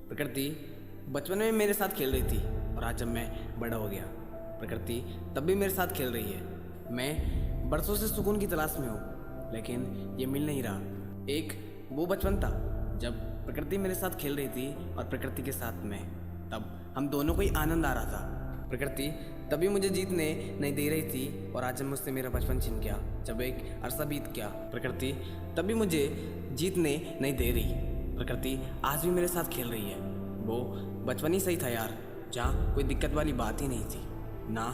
प्रकृति बचपन में मेरे साथ खेल रही थी और आज जब मैं बड़ा हो गया, प्रकृति तब भी मेरे साथ खेल रही है। मैं बरसों से सुकून की तलाश में हूँ, लेकिन ये मिल नहीं रहा। एक वो बचपन था जब प्रकृति मेरे साथ खेल रही थी और प्रकृति के साथ मैं, तब हम दोनों को ही आनंद आ रहा था। प्रकृति तभी मुझे जीतने नहीं दे रही थी और आज जब मुझसे मेरा बचपन छिन गया, जब एक अरसा बीत गया, प्रकृति तभी मुझे जीतने नहीं दे रही। प्रकृति आज भी मेरे साथ खेल रही है। वो बचपन ही सही था यार, जहाँ कोई दिक्कत वाली बात ही नहीं थी, ना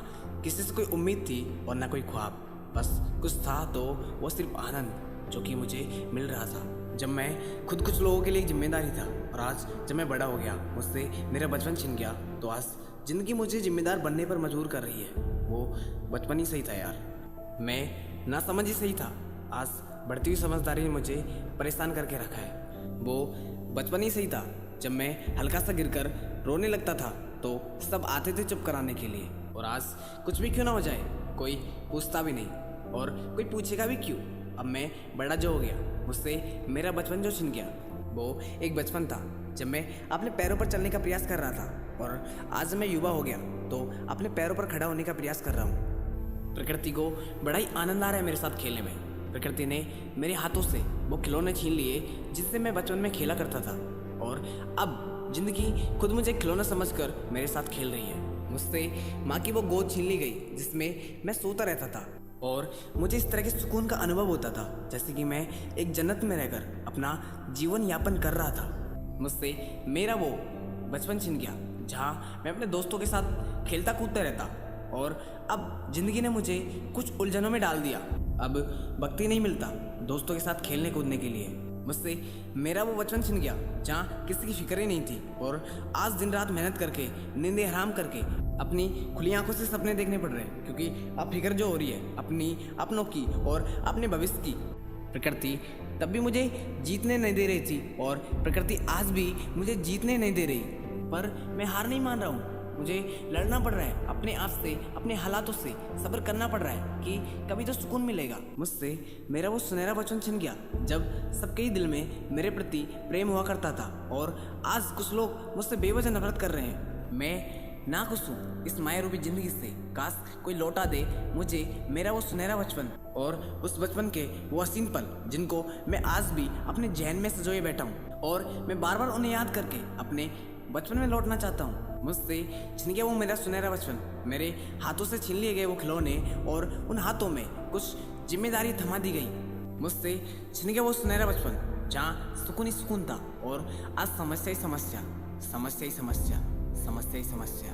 किसी से कोई उम्मीद थी और ना कोई ख्वाब। बस कुछ था तो वो सिर्फ आनंद, जो कि मुझे मिल रहा था जब मैं खुद कुछ लोगों के लिए एक जिम्मेदारी था। और आज जब मैं बड़ा हो गया, मुझसे मेरा बचपन छिन गया, तो आज ज़िंदगी मुझे जिम्मेदार बनने पर मजबूर कर रही है। वो बचपन ही सही था यार, मैं ना समझ ही सही था। आज बढ़ती हुई समझदारी ने मुझे परेशान करके रखा है। वो बचपन ही सही था जब मैं हल्का सा गिरकर रोने लगता था तो सब आते थे चुप कराने के लिए। और आज कुछ भी क्यों ना हो जाए, कोई पूछता भी नहीं और कोई पूछेगा भी क्यों। अब मैं बड़ा जो हो गया, मुझसे मेरा बचपन जो छिन गया। वो एक बचपन था जब मैं अपने पैरों पर चलने का प्रयास कर रहा था, और आज जब मैं युवा हो गया तो अपने पैरों पर खड़ा होने का प्रयास कर रहा हूँ। प्रकृति को बड़ा ही आनंद आ रहा है मेरे साथ खेलने में। प्रकृति ने मेरे हाथों से वो खिलौने छीन लिए जिससे मैं बचपन में खेला करता था, और अब जिंदगी खुद मुझे खिलौना समझकर मेरे साथ खेल रही है। मुझसे माँ की वो गोद छीन ली गई जिसमें मैं सोता रहता था, और मुझे इस तरह के सुकून का अनुभव होता था जैसे कि मैं एक जन्नत में रहकर अपना जीवन यापन कर रहा था। मुझसे मेरा वो बचपन छिन गया जहाँ मैं अपने दोस्तों के साथ खेलता कूदता रहता, और अब जिंदगी ने मुझे कुछ उलझनों में डाल दिया। अब वक्त ही नहीं मिलता दोस्तों के साथ खेलने कूदने के लिए। मुझसे मेरा वो बचपन छिन गया जहाँ किसी की फिक्र ही नहीं थी, और आज दिन रात मेहनत करके, नींदें हराम करके अपनी खुली आंखों से सपने देखने पड़ रहे हैं, क्योंकि अब फिक्र जो हो रही है अपनी अपनों की और अपने भविष्य की। प्रकृति तब भी मुझे जीतने नहीं दे रही थी और प्रकृति आज भी मुझे जीतने नहीं दे रही, पर मैं हार नहीं मान रहा हूँ। मुझे लड़ना पड़ रहा है अपने आप से, अपने हालातों से सब्र करना पड़ रहा है कि कभी तो सुकून मिलेगा। मुझसे मेरा वो सुनहरा बचपन छिन गया जब सबके ही दिल में मेरे प्रति प्रेम हुआ करता था, और आज कुछ लोग मुझसे बेवजह नफरत कर रहे हैं। मैं ना खुश हूँ इस माया रूपी जिंदगी से। काश कोई लौटा दे मुझे मेरा वो सुनहरा बचपन और उस बचपन के वो हसीन पल जिनको मैं आज भी अपने जहन में सजोए बैठा हूँ, और मैं बार बार उन्हें याद करके अपने बचपन में लौटना चाहता हूँ। मुझसे छिन गया वो मेरा सुनहरा बचपन, मेरे हाथों से छीन लिए गए वो खिलौने, और उन हाथों में कुछ जिम्मेदारी थमा दी गई। मुझसे छिन गया वो सुनहरा बचपन जहाँ सुकून ही सुकून था, और आज समस्या ही समस्या, समस्या ही समस्या, समस्या ही समस्या।